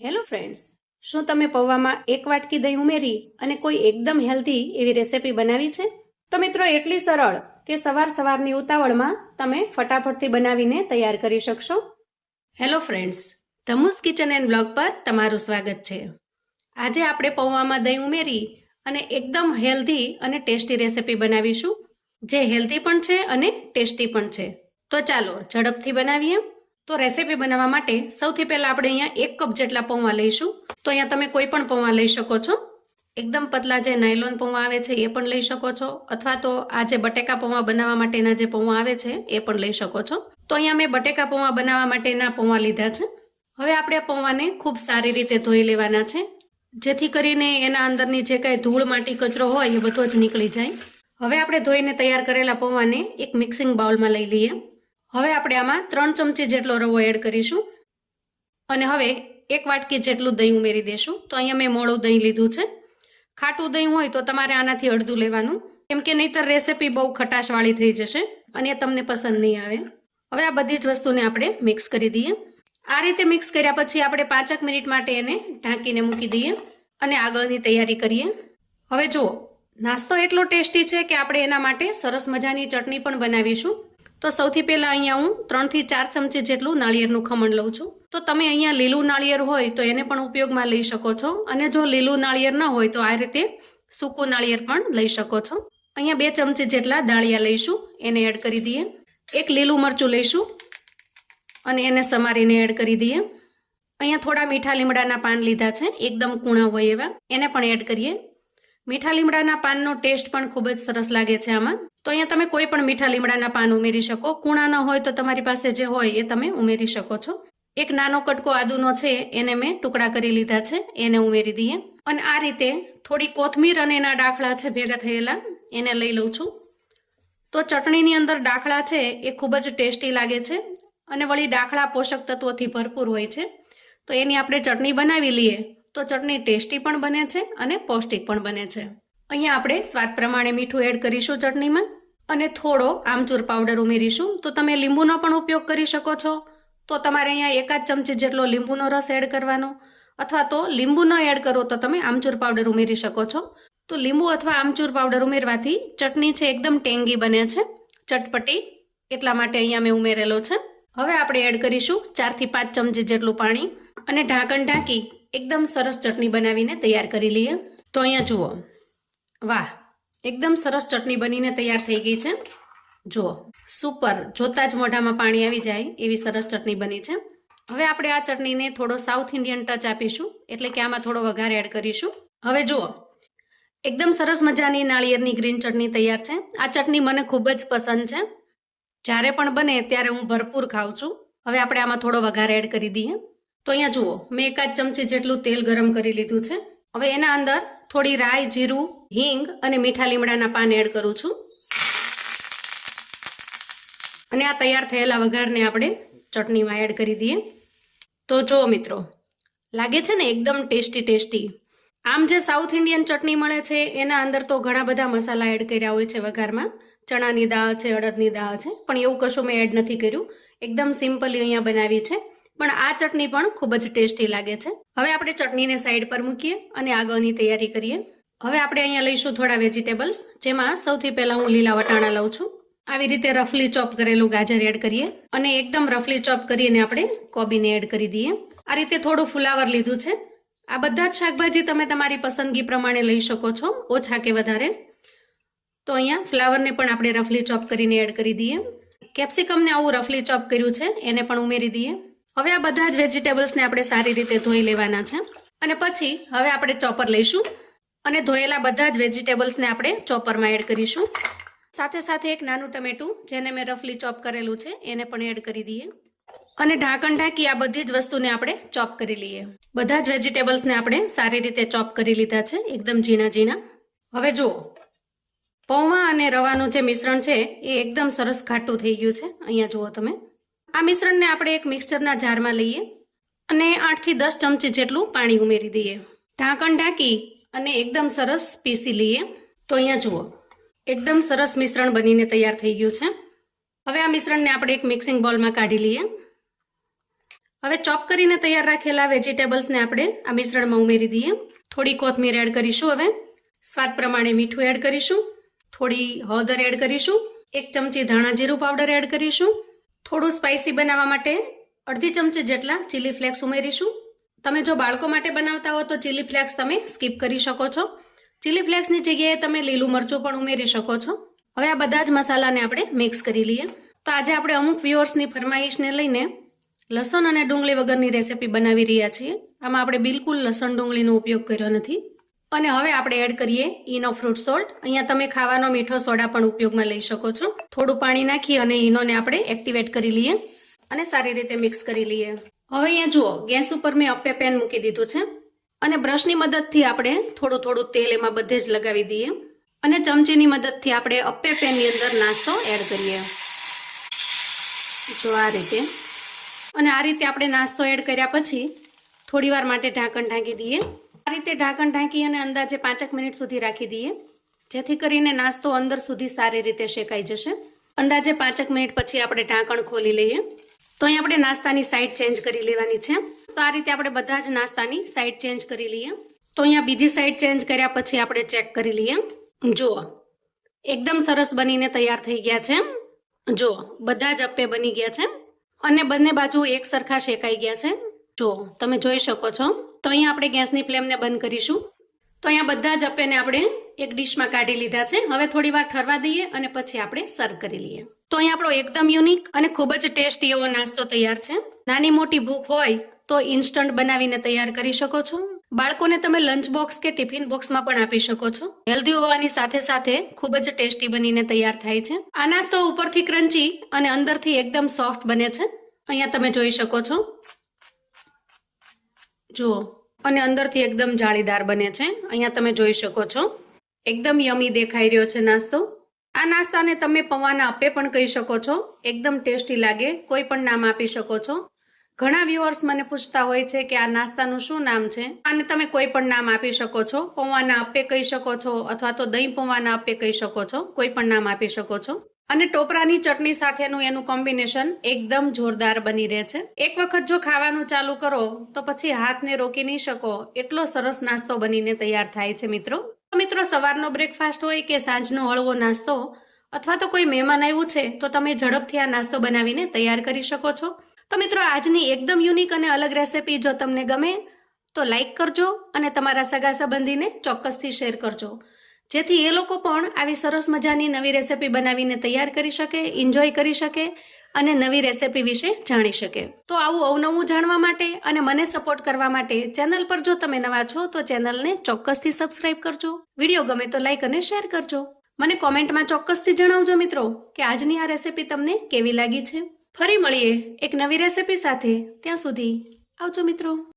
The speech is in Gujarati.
હેલો ફ્રેન્ડ્સ, શું તમે પૌવામાં એક વાટકી દહીં ઉમેરી અને કોઈ એકદમ હેલ્ધી એવી રેસિપી બનાવી છે? તો મિત્રો, એટલી સરળ કે સવારની ઉતાવળમાં તમે ફટાફટથી બનાવીને તૈયાર કરી શકશો. Hello friends, Dhamus kitchen and blog પર તમારું સ્વાગત છે. આજે આપણે પૌવામાં દહીં ઉમેરી અને એકદમ હેલ્ધી અને ટેસ્ટી રેસિપી બનાવીશું, જે હેલ્ધી પણ છે અને ટેસ્ટી પણ છે. તો ચાલો ઝડપથી બનાવીએ. તો રેસિપી બનાવવા માટે સૌથી પહેલાં આપણે અહીંયા 1 કપ જેટલા પૌવા લઈશું. તો અહીંયા તમે કોઈ પણ પૌવા લઈ શકો છો. એકદમ પતલા જે નાયલોન પૌવા આવે છે એ પણ લઈ શકો છો, અથવા તો આ જે બટેકા પૌવા બનાવવા માટેના જે પૌવા આવે છે એ પણ લઈ શકો છો. તો અહીંયા મેં બટેકા પૌવા બનાવવા માટેના પૌવા લીધા છે. હવે આપણે આ પૌવાને ખૂબ સારી રીતે ધોઈ લેવાના છે, જેથી કરીને એના અંદરની જે કાંઈ ધૂળ માટી કચરો હોય એ બધો જ નીકળી જાય. હવે આપણે ધોઈને તૈયાર કરેલા પૌવાને એક મિક્સિંગ બાઉલમાં લઈ લઈએ. હવે આપણે આમાં 3 ચમચી જેટલો રવો એડ કરીશું અને હવે 1 વાટકી જેટલું દહીં ઉમેરી દઈશું. તો અહીંયા મેં મોળું દહીં લીધું છે. ખાટું દહીં હોય તો તમારે આનાથી અડધું લેવાનું, કેમ કે નહીંતર રેસિપી બહુ ખટાશવાળી થઈ જશે અને એ તમને પસંદ નહીં આવે. હવે આ બધી જ વસ્તુને આપણે મિક્સ કરી દઈએ. આ રીતે મિક્સ કર્યા પછી આપણે 5 મિનિટ માટે એને ઢાંકીને મૂકી દઈએ અને આગળની તૈયારી કરીએ. હવે જુઓ, નાસ્તો એટલો ટેસ્ટી છે કે આપણે એના માટે સરસ મજાની ચટણી પણ બનાવીશું. તો સૌથી પહેલાં અહીંયા હું 3 થી 4 ચમચી જેટલું નાળિયેરનું ખમણ લઉં છું. તો તમે અહીંયા લીલું નાળિયેર હોય તો એને પણ ઉપયોગમાં લઈ શકો છો, અને જો લીલું નાળિયેર ન હોય તો આ રીતે સૂકું નાળિયેર પણ લઈ શકો છો. અહીંયા 2 ચમચી જેટલા દાળિયા લઈશું, એને એડ કરી દઈએ. 1 લીલું મરચું લઈશું અને એને સમારીને એડ કરી દઈએ. અહીંયા થોડા મીઠા લીમડાના પાન લીધા છે, એકદમ કૂણા હોય એવા, એને પણ એડ કરીએ. મીઠા લીમડાના પાનનો ટેસ્ટ પણ ખૂબ જ સરસ લાગે છે આમાં. તો અહીંયા તમે કોઈ પણ મીઠા લીમડાના પાન ઉમેરી શકો. કૂણા ન હોય તો તમારી પાસે જે હોય એ તમે ઉમેરી શકો છો. 1 નાનો કટકો આદુનો છે, એને મેં ટુકડા કરી લીધા છે, એને ઉમેરી દઈએ. અને આ રીતે થોડી કોથમીર અને એના ડાખલા છે ભેગા થયેલા, એને લઈ લઉં છું. તો ચટણીની અંદર ડાખલા છે એ ખૂબ જ ટેસ્ટી લાગે છે, અને વળી ડાખલા પોષક તત્વોથી ભરપૂર હોય છે. તો એની આપણે ચટણી બનાવી લઈએ તો ચટણી ટેસ્ટી પણ બને છે અને પૌષ્ટિક પણ બને છે. અહીંયા આપણે સ્વાદ પ્રમાણે મીઠું એડ કરીશું ચટણીમાં, અને થોડો આમચૂર પાવડર ઉમેરીશું. તો તમે લીંબુનો પણ ઉપયોગ કરી શકો છો. તો તમારે અહીંયા 1 ચમચી જેટલો લીંબુનો રસ એડ કરવાનો, અથવા તો લીંબુ ન એડ કરો તો તમે આમચૂર પાવડર ઉમેરી શકો છો. તો લીંબુ અથવા આમચૂર પાવડર ઉમેરવાથી ચટણી છે એકદમ ટેંગી બને છે, ચટપટી, એટલા માટે અહીંયા મેં ઉમેરેલો છે. હવે આપણે એડ કરીશું 4 થી 5 ચમચી જેટલું પાણી અને ઢાંકણ ઢાંકી એકદમ સરસ ચટણી બનાવીને તૈયાર કરી લઈએ. તો અહીંયા જુઓ, વાહ, એકદમ સરસ ચટણી બનીને તૈયાર થઈ ગઈ છે. જુઓ, સુપર, જોતાં જ મોઢામાં પાણી આવી જાય એવી સરસ ચટણી બની છે. હવે આપણે આ ચટણીને થોડો સાઉથ ઇન્ડિયન ટચ આપીશું, એટલે કે આમાં થોડો વઘાર એડ કરીશું. હવે જુઓ, એકદમ સરસ મજાની નાળિયેરની ગ્રીન ચટણી તૈયાર છે. આ ચટણી મને ખૂબ જ પસંદ છે. જ્યારે પણ બને ત્યારે હું ભરપૂર ખાઉં છું. હવે આપણે આમાં થોડો વઘાર એડ કરી દઈએ. તો અહીંયા જુઓ, મેં 1 ચમચી જેટલું તેલ ગરમ કરી લીધું છે. હવે એના અંદર થોડી રાઈ, જીરું, હિંગ અને મીઠા લીમડાના પાન એડ કરું છું. અને આ તૈયાર થયેલા વઘારને આપણે ચટણીમાં એડ કરી દઈએ. તો જુઓ મિત્રો, લાગે છે ને એકદમ ટેસ્ટી. આમ જે સાઉથ ઇન્ડિયન ચટણી મળે છે એના અંદર તો ઘણા બધા મસાલા એડ કર્યા હોય છે વઘારમાં. ચણાની દાળ છે, અડદની દાળ છે, પણ એવું કશું મેં એડ નથી કર્યું. એકદમ સિમ્પલી અહીંયા બનાવી છે, પણ આ ચટણી પણ ખૂબ જ ટેસ્ટી લાગે છે. હવે આપણે ચટણીને સાઈડ પર મૂકીએ અને આગળની તૈયારી કરીએ. હવે આપણે અહીંયા લઈશું થોડા વેજીટેબલ્સ, જેમાં સૌથી પહેલાં હું લીલા વટાણા લઉં છું. આવી રીતે રફલી ચોપ કરેલું ગાજર એડ કરીએ અને એકદમ રફલી ચોપ કરીને આપણે કોબીને એડ કરી દઈએ. આ રીતે થોડું ફુલાવર લીધું છે. આ બધા જ શાકભાજી તમે તમારી પસંદગી પ્રમાણે લઈ શકો છો, ઓછા કે વધારે. તો અહીંયા ફ્લાવરને પણ આપણે રફલી ચોપ કરીને એડ કરી દઈએ. કેપ્સિકમને આવું રફલી ચોપ કર્યું છે એને પણ ઉમેરી દઈએ. હવે આ બધા જ વેજીટેબલ્સને આપણે સારી રીતે ધોઈ લેવાના છે, અને પછી હવે આપણે ચોપર લઈશું અને ધોયેલા બધા જ વેજીટેબલ્સને આપણે ચોપરમાં એડ કરીશું. સાથે સાથે 1 નાનું ટમેટું, જેને મેં રફલી ચોપ કરેલું છે, એને પણ એડ કરી દઈએ. અને ઢાંકણ ઢાંકી આ બધી જ વસ્તુને આપણે ચોપ કરી લઈએ. બધા જ વેજીટેબલ્સને આપણે સારી રીતે ચોપ કરી લીધા છે, એકદમ ઝીણા. હવે જુઓ, પૌવા અને રવાનું જે મિશ્રણ છે એ એકદમ સરસ ઘાટું થઈ ગયું છે. અહીંયા જુઓ તમે, આ મિશ્રણને આપણે એક મિક્સરના જારમાં લઈએ અને 8 થી 10 ચમચી જેટલું પાણી ઉમેરી દઈએ. ઢાંકણ ઢાંકી અને એકદમ સરસ પીસી લઈએ. તો અહીંયા જુઓ, એકદમ સરસ મિશ્રણ બનીને તૈયાર થઈ ગયું છે. હવે આ મિશ્રણને આપણે એક મિક્સિંગ બોલમાં કાઢી લઈએ હવે ચોપ કરીને તૈયાર રાખેલા વેજીટેબલ્સને આપણે આ મિશ્રણમાં ઉમેરી દઈએ. થોડી કોથમીર એડ કરીશું. હવે સ્વાદ પ્રમાણે મીઠું એડ કરીશું. થોડી હળદર એડ કરીશું. 1 ચમચી ધાણા જીરું પાવડર એડ કરીશું. થોડું સ્પાઇસી બનાવવા માટે અડધી ચમચી જેટલા ચીલી ફ્લેક્સ ઉમેરીશું. તમે જો બાળકો માટે બનાવતા હો તો ચીલી ફ્લેક્સ તમે સ્કીપ કરી શકો છો. ચીલી ફ્લેક્સની જગ્યાએ તમે લીલું મરચું પણ ઉમેરી શકો છો. હવે આ બધા જ મસાલાને આપણે મિક્સ કરી લઈએ. તો આજે આપણે અમુક વ્યુઅર્સની ફરમાઈશને લઈને લસણ અને ડુંગળી વગરની રેસીપી બનાવી રહ્યા છીએ. આમાં આપણે બિલકુલ લસણ ડુંગળીનો ઉપયોગ કર્યો નથી. અને હવે આપણે એડ કરીએ ઈનો ફ્રૂટ સોલ્ટ. અહીંયા તમે ખાવાનો મીઠો સોડા પણ ઉપયોગમાં લઈ શકો છો. થોડું પાણી નાખી અને ઈનોને આપણે એક્ટિવેટ કરી લઈએ અને સારી રીતે મિક્સ કરી લઈએ. હવે અહીંયા જુઓ, ગેસ ઉપર મેં અપ્પે પેન મૂકી દીધું છે અને બ્રશની મદદથી આપણે થોડું થોડું તેલ એમાં બધે જ લગાવી દઈએ અને ચમચીની મદદથી આપણે અપ્પે પેનની અંદર નાસ્તો એડ કરીએ. જો આ રીતે. અને આ રીતે આપણે નાસ્તો એડ કર્યા પછી થોડી વાર માટે ઢાંકણ ઢાંકી દઈએ. આ રીતે ઢાંકણ ઢાંકી અને અંદાજે 5 મિનિટ સુધી રાખી દઈએ, જેથી કરીને નાસ્તો અંદર સુધી સારી રીતે શેકાઈ જશે. અંદાજે 5 મિનિટ પછી આપણે ઢાંકણ ખોલી લઈએ. તો અહીં આપણે નાસ્તાની સાઈડ ચેન્જ કરી લેવાની છે. તો આ રીતે આપણે બધા જ નાસ્તાની સાઈડ ચેન્જ કરી લઈએ. તો અહીંયા બીજી સાઈડ ચેન્જ કર્યા પછી આપણે ચેક કરી લઈએ. જુઓ, એકદમ સરસ બનીને તૈયાર થઈ ગયા છે. જુઓ, બધા જ અપ્પે બની ગયા છે અને બંને બાજુ એક સરખા શેકાઈ ગયા છે. જુઓ, તમે જોઈ શકો છો. તો અહીંયા આપણે ગેસની ફ્લેમને બંધ કરીશું. તો અહીંયા બધા જ અપ્પેને આપણે એક ડીશમાં કાઢી લીધા છે. હવે થોડી વાર ઠરવા દઈએ અને પછી આપણે સર્વ કરી લઈએ. તો અહીંયા આપણો એકદમ યુનિક અને ખૂબ જ ટેસ્ટી એવો નાસ્તો તૈયાર છે. નાની મોટી ભૂખ હોય તો ઇન્સ્ટન્ટ બનાવીને તૈયાર કરી શકો છો. બાળકોને તમે લંચ બોક્સ કે ટિફિન બોક્સમાં પણ આપી શકો છો. હેલ્ધી હોવાની સાથે સાથે ખૂબ જ ટેસ્ટી બનીને તૈયાર થાય છે. આ નાસ્તો ઉપરથી ક્રન્ચી અને અંદરથી એકદમ સોફ્ટ બને છે. અહીંયા તમે જોઈ શકો છો. જુઓ, અને અંદરથી એકદમ જાળીદાર બને છે. અહીંયા તમે જોઈ શકો છો. એકદમ યમી દેખાઈ રહ્યો છે નાસ્તો. આ નાસ્તાને તમે પૌવાના અપ્પે પણ કહી શકો છો. એકદમ ટેસ્ટી લાગે, કોઈ પણ નામ આપી શકો છો. ઘણા વ્યુઅર્સ મને પૂછતા હોય છે કે આ નાસ્તાનું શું નામ છે. આને તમે કોઈ પણ નામ આપી શકો છો. પૌવાના અપ્પે કહી શકો છો અથવા તો દહીં પૌવાના અપ્પે કહી શકો છો. કોઈ પણ નામ આપી શકો છો. અને ટોપરાની ચટણી સાથેનું એનું કોમ્બિનેશન એકદમ જોરદાર બની રહે છે. એક વખત જો ખાવાનું ચાલુ કરો તો પછી હાથને રોકી નહીં શકો, એટલો સરસ નાસ્તો બનીને તૈયાર થાય છે મિત્રો. સવારનો બ્રેકફાસ્ટ હોય કે સાંજનો હળવો નાસ્તો અથવા તો કોઈ મહેમાન આવ્યું છે તો તમે ઝડપથી આ નાસ્તો બનાવીને તૈયાર કરી શકો છો. તો મિત્રો, આજની એકદમ યુનિક અને અલગ રેસીપી જો તમને ગમે તો લાઈક કરજો અને તમારા સગા સંબંધીને ચોક્કસથી શેર કરજો, જેથી એ લોકો પણ આવી સરસ મજાની નવી રેસીપી બનાવીને તૈયાર કરી શકે, એન્જોય કરી શકે અને નવી રેસીપી વિશે જાણી શકે. તો આવું અવનવું જાણવા માટે અને મને સપોર્ટ કરવા માટે ચેનલ પર જો તમે નવા છો તો ચેનલને ચોક્કસથી સબસ્ક્રાઇબ કરજો. વિડીયો ગમે તો લાઈક અને શેર કરજો. મને કોમેન્ટમાં ચોક્કસથી જણાવજો મિત્રો કે આજની આ રેસીપી તમને કેવી લાગી છે. ફરી મળીએ એક નવી રેસીપી સાથે. ત્યાં સુધી આવજો મિત્રો.